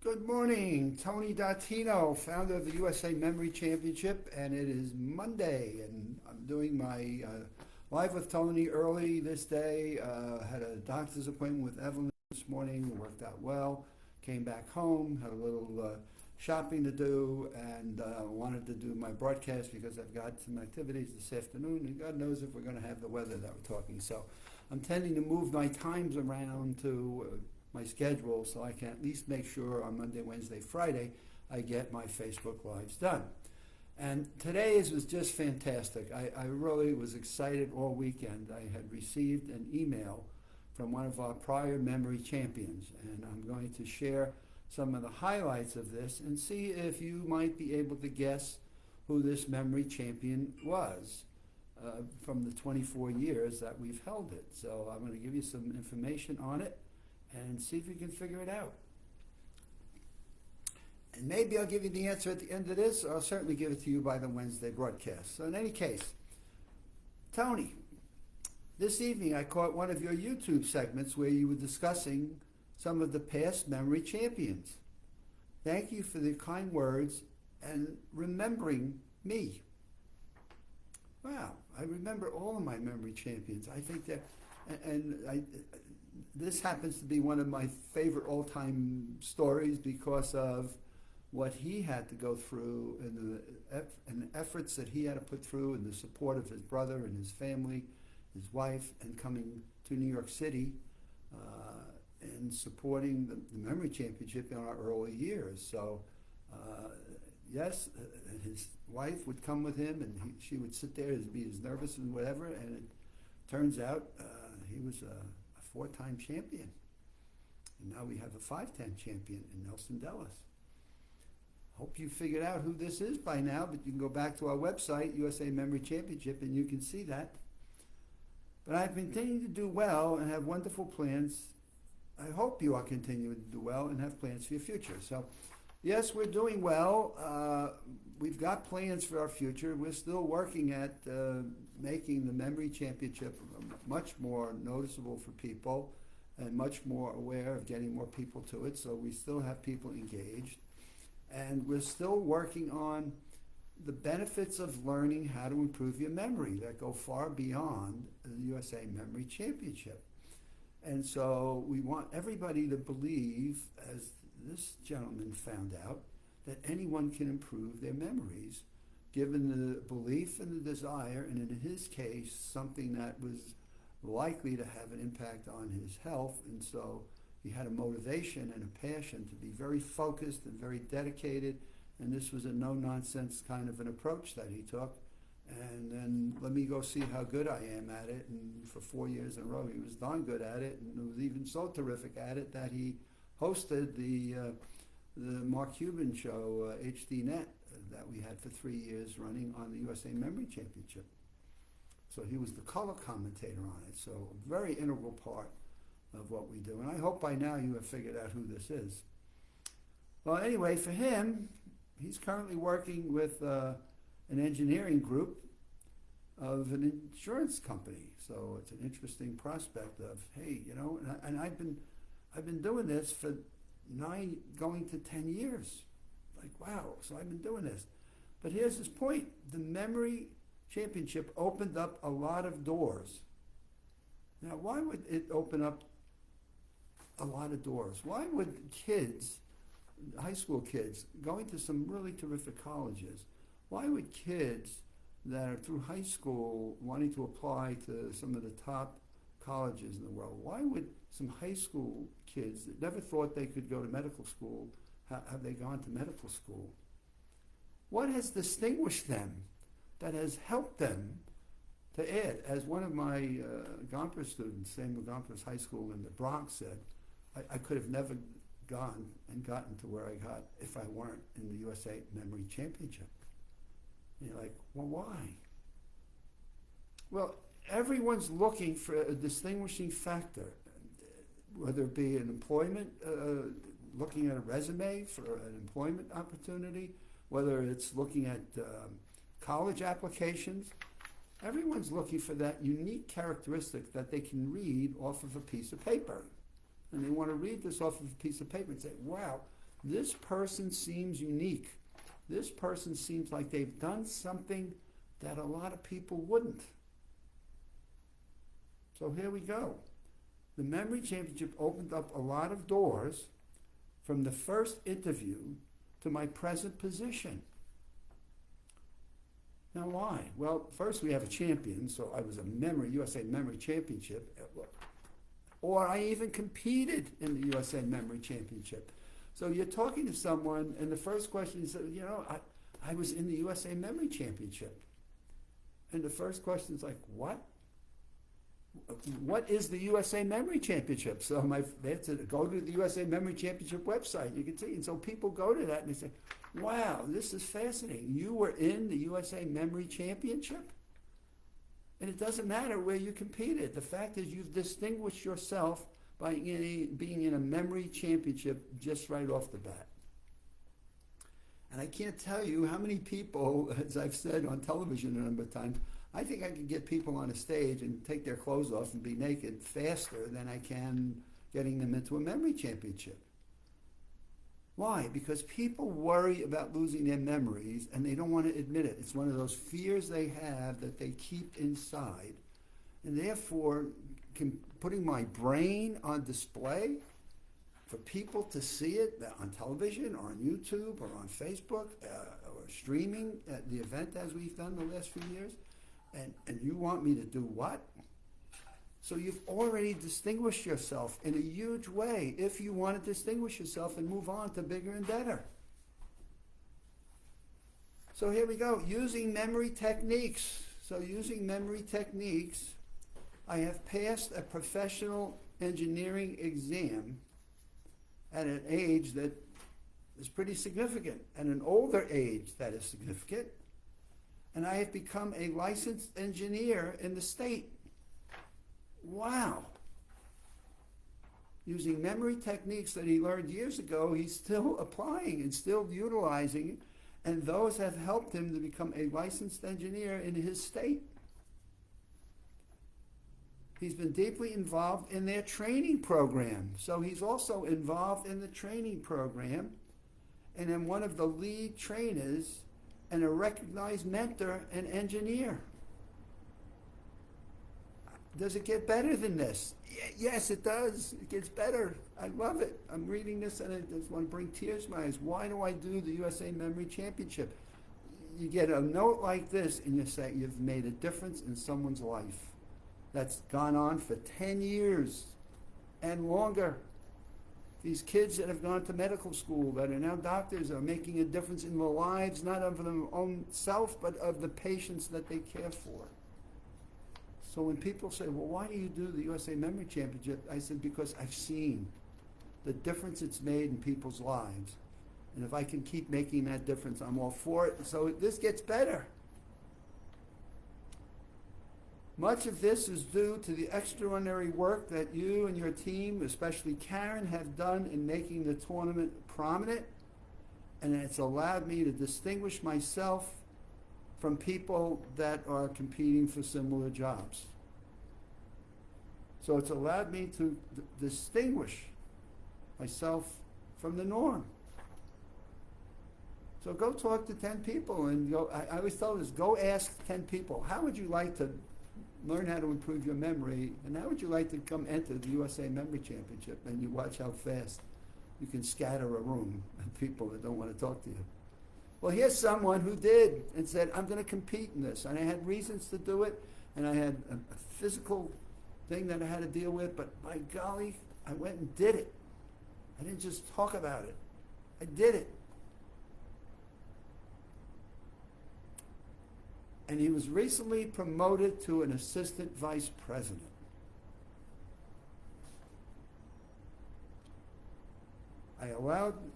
Good morning, Tony Dattino, founder of the USA Memory Championship, and it is Monday, and I'm doing my Live with Tony early this day. Had a doctor's appointment with Evelyn this morning, worked out well, came back home, had a little shopping to do, and wanted to do my broadcast because I've got some activities this afternoon, and God knows if we're going to have the weather that we're talking. So I'm tending to move my times around to my schedule so I can at least make sure on Monday, Wednesday, Friday I get my Facebook Lives done. And today's was just fantastic. I really was excited all weekend. I had received an email from one of our prior memory champions, and I'm going to share some of the highlights of this and see if you might be able to guess who this memory champion was from the 24 years that we've held it. So I'm going to give you some information on it and see if you can figure it out. And maybe I'll give you the answer at the end of this, or I'll certainly give it to you by the Wednesday broadcast. So in any case, Tony, this evening I caught one of your YouTube segments where you were discussing some of the past memory champions. Thank you for the kind words and remembering me. Wow, I remember all of my memory champions. I think that, this happens to be one of my favorite all-time stories because of what he had to go through and the efforts that he had to put through and the support of his brother and his family, his wife, and coming to New York City and supporting the Memory Championship in our early years. So yes, his wife would come with him and she would sit there and be as nervous and whatever, and it turns out he was a four-time champion. And now we have a five-time champion in Nelson Dellis. Hope you figured out who this is by now, but you can go back to our website, USA Memory Championship, and you can see that. But I've continued to do well and have wonderful plans. I hope you are continuing to do well and have plans for your future. So, yes, we're doing well. We've got plans for our future. We're still working at making the Memory Championship much more noticeable for people and much more aware of getting more people to it. So we still have people engaged. And we're still working on the benefits of learning how to improve your memory that go far beyond the USA Memory Championship. And so we want everybody to believe, as this gentleman found out, that anyone can improve their memories, given the belief and the desire, and in his case, something that was likely to have an impact on his health. And so he had a motivation and a passion to be very focused and very dedicated, and this was a no-nonsense kind of an approach that he took. And then let me go see how good I am at it, and for 4 years in a row he was darn good at it, and was even so terrific at it that he hosted the Mark Cuban show, HDNet, that we had for 3 years running on the USA Memory Championship. So he was the color commentator on it, so a very integral part of what we do. And I hope by now you have figured out who this is. Well, anyway, for him, he's currently working with an engineering group of an insurance company. So it's an interesting prospect of, hey, you know, and I've been doing this for 9 going to 10 years. Like, wow, so I've been doing this. But here's his point. The Memory Championship opened up a lot of doors. Now, why would it open up a lot of doors? Why would kids, high school kids, going to some really terrific colleges, why would kids that are through high school wanting to apply to some of the top colleges in the world, why would some high school kids that never thought they could go to medical school, have they gone to medical school? What has distinguished them that has helped them to add? As one of my Gompers students, Samuel Gompers High School in the Bronx said, I could have never gone and gotten to where I got if I weren't in the USA Memory Championship. And you're like, well, why? Well, everyone's looking for a distinguishing factor, whether it be an employment, looking at a resume for an employment opportunity, whether it's looking at college applications. Everyone's looking for that unique characteristic that they can read off of a piece of paper. And they want to read this off of a piece of paper and say, wow, This person seems unique. This person seems like they've done something that a lot of people wouldn't. So here we go. The Memory Championship opened up a lot of doors from the first interview to my present position. Now why? Well, first we have a champion, so I was a USA Memory Championship, or I even competed in the USA Memory Championship. So you're talking to someone, and the first question is, I was in the USA Memory Championship. And the first question is like, what? What is the USA Memory Championship? So they have to go to the USA Memory Championship website. You can see. And so people go to that and they say, wow, this is fascinating. You were in the USA Memory Championship? And it doesn't matter where you competed. The fact is you've distinguished yourself by being in a memory championship just right off the bat. And I can't tell you how many people, as I've said on television a number of times, I think I can get people on a stage and take their clothes off and be naked faster than I can getting them into a memory championship. Why? Because people worry about losing their memories and they don't want to admit it. It's one of those fears they have that they keep inside. And therefore, putting my brain on display for people to see it on television or on YouTube or on Facebook or streaming at the event as we've done the last few years, and you want me to do what? So you've already distinguished yourself in a huge way if you want to distinguish yourself and move on to bigger and better. So here we go, using memory techniques. So using memory techniques, I have passed a professional engineering exam at an age that is pretty significant, at an older age that is significant. And I have become a licensed engineer in the state. Wow. Using memory techniques that he learned years ago, he's still applying and still utilizing, and those have helped him to become a licensed engineer in his state. He's been deeply involved in their training program. So he's also involved in the training program, and I'm one of the lead trainers and a recognized mentor and engineer. Does it get better than this? Yes, it does. It gets better. I love it. I'm reading this and I just want to bring tears to my eyes. Why do I do the USA Memory Championship? You get a note like this and you say you've made a difference in someone's life. That's gone on for 10 years and longer. These kids that have gone to medical school, that are now doctors, are making a difference in the lives, not of their own self, but of the patients that they care for. So when people say, well, why do you do the USA Memory Championship? I said, because I've seen the difference it's made in people's lives. And if I can keep making that difference, I'm all for it. So this gets better. Much of this is due to the extraordinary work that you and your team, especially Karen, have done in making the tournament prominent, and it's allowed me to distinguish myself from people that are competing for similar jobs. So it's allowed me to distinguish myself from the norm. So go talk to 10 people and go, I always tell this, go ask 10 people, how would you like to learn how to improve your memory, and how would you like to come enter the USA Memory Championship? And you watch how fast you can scatter a room of people that don't want to talk to you. Well, here's someone who did and said, I'm going to compete in this. And I had reasons to do it, and I had a physical thing that I had to deal with, but by golly, I went and did it. I didn't just talk about it. I did it. And he was recently promoted to an assistant vice president.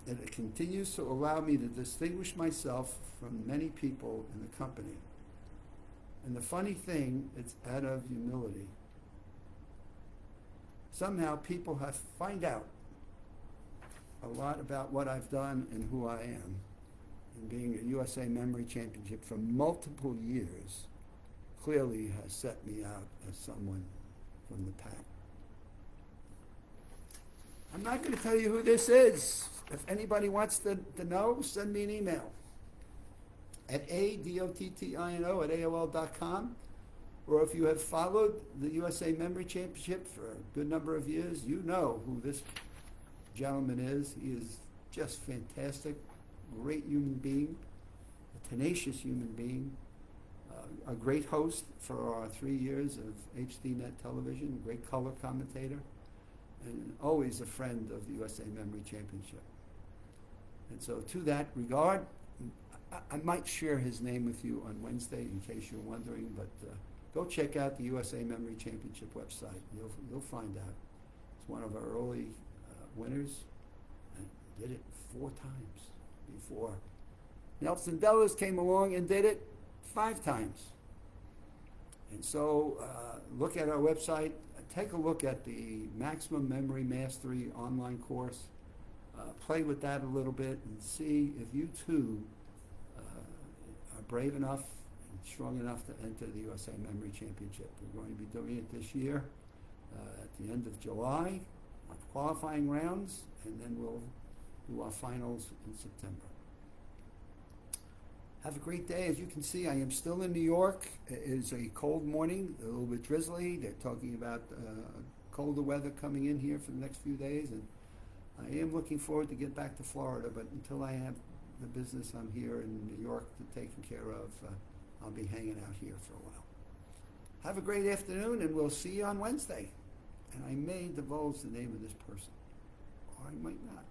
And it continues to allow me to distinguish myself from many people in the company. And the funny thing, it's out of humility. Somehow people have find out a lot about what I've done and who I am. And being a USA Memory Championship for multiple years clearly has set me out as someone from the pack. I'm not going to tell you who this is. If anybody wants to know, send me an email at adottino@aol.com. Or if you have followed the USA Memory Championship for a good number of years, you know who this gentleman is. He is just fantastic, great human being, a tenacious human being, a great host for our 3 years of HDNet television, a great color commentator, and always a friend of the USA Memory Championship. And so to that regard, I might share his name with you on Wednesday in case you're wondering, but go check out the USA Memory Championship website. You'll find out. It's one of our early winners, and did it 4 times before. Nelson Dellis came along and did it 5 times. And so look at our website. Take a look at the Maximum Memory Mastery online course. Play with that a little bit and see if you too are brave enough and strong enough to enter the USA Memory Championship. We're going to be doing it this year at the end of July, our qualifying rounds, and then we'll do our finals in September. Have a great day. As you can see, I am still in New York. It is a cold morning, a little bit drizzly. They're talking about colder weather coming in here for the next few days, and I am looking forward to get back to Florida, but until I have the business I'm here in New York to taken care of, I'll be hanging out here for a while. Have a great afternoon, and we'll see you on Wednesday. And I may divulge the name of this person, or I might not.